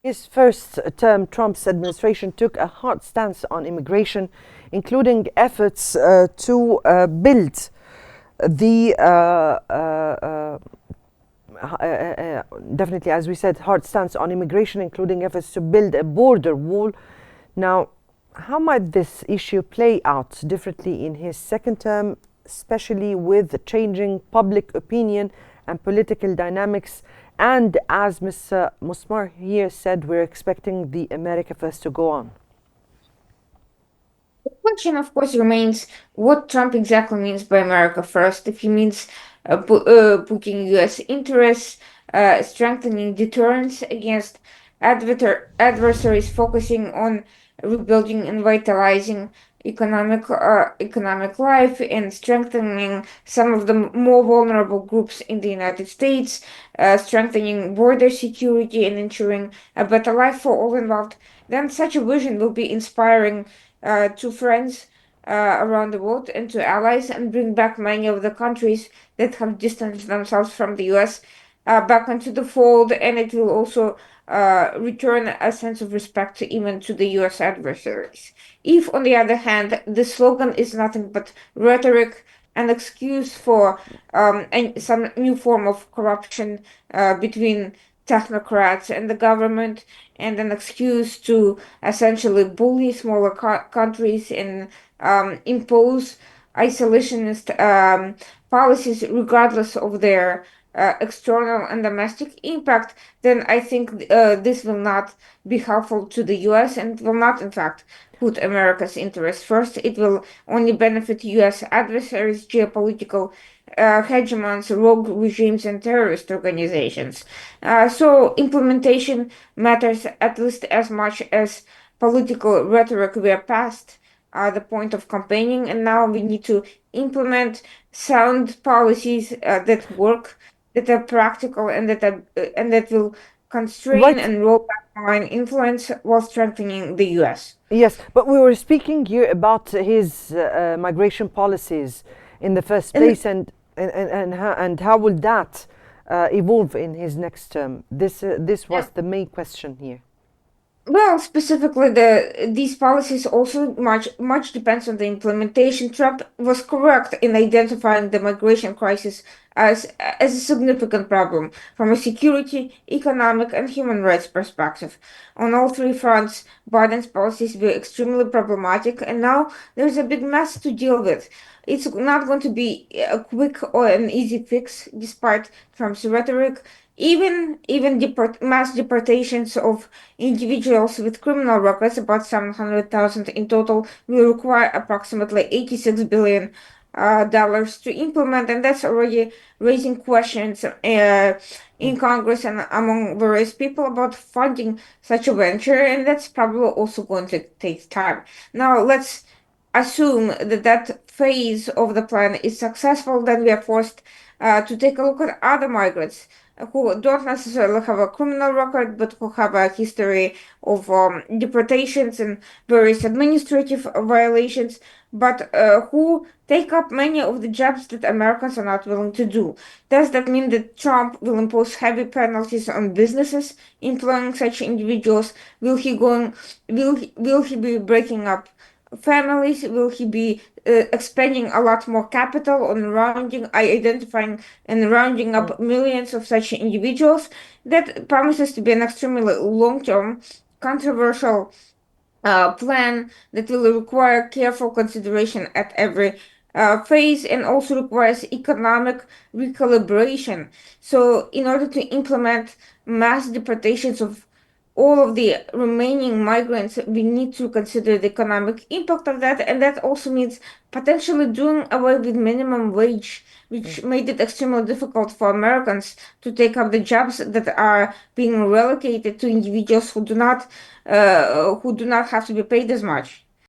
his first term, Trump's administration took a hard stance on immigration, including efforts to build the definitely, as we said, hard stance on immigration, including efforts to build a border wall. Now, how might this issue play out differently in his second term, especially with the changing public opinion and political dynamics? And as Mr. Musmar here said, we're expecting the America First to go on. The question, of course, remains what Trump exactly means by America First. If he means putting U.S. interests, strengthening deterrence against adversaries, focusing on rebuilding and vitalizing economic life, and strengthening some of the more vulnerable groups in the United States, strengthening border security, and ensuring a better life for all involved, then such a vision will be inspiring to friends around the world and to allies, and bring back many of the countries that have distanced themselves from the US back into the fold. And it will also return a sense of respect even to the US adversaries. If, on the other hand, the slogan is nothing but rhetoric, an excuse for some new form of corruption between technocrats and the government, and an excuse to essentially bully smaller countries and impose isolationist policies regardless of their external and domestic impact, then I think this will not be helpful to the US and will not, in fact, put America's interests first. It will only benefit US adversaries, geopolitical hegemons, rogue regimes, and terrorist organizations. So implementation matters at least as much as political rhetoric. We are past the point of campaigning, and now we need to implement sound policies that work, that are practical, and that will constrain Right. and roll back foreign influence while strengthening the U.S. Yes, but we were speaking here about his migration policies in the first And place, and how will that evolve in his next term? This was the main question here. Well, specifically, these policies also much depends on the implementation. Trump was correct in identifying the migration crisis as a significant problem from a security, economic, and human rights perspective. On all three fronts, Biden's policies were extremely problematic, and now there's a big mess to deal with. It's not going to be a quick or an easy fix, despite Trump's rhetoric. Even mass deportations of individuals with criminal records, about 700,000 in total, will require approximately $86 billion dollars to implement, and that's already raising questions in Congress and among various people about funding such a venture, and that's probably also going to take time. Now, let's assume that that phase of the plan is successful, then we are forced to take a look at other migrants who don't necessarily have a criminal record, but who have a history of deportations and various administrative violations, but who take up many of the jobs that Americans are not willing to do. Does that mean that Trump will impose heavy penalties on businesses employing such individuals? Will he be breaking up families? Will he be expending a lot more capital on identifying and rounding up millions of such individuals? That promises to be an extremely long-term, controversial plan that will require careful consideration at every phase, and also requires economic recalibration. So, in order to implement mass deportations of all of the remaining migrants, we need to consider the economic impact of that, and that also means potentially doing away with minimum wage, which made it extremely difficult for Americans to take up the jobs that are being relocated to individuals who do not have to be paid as much.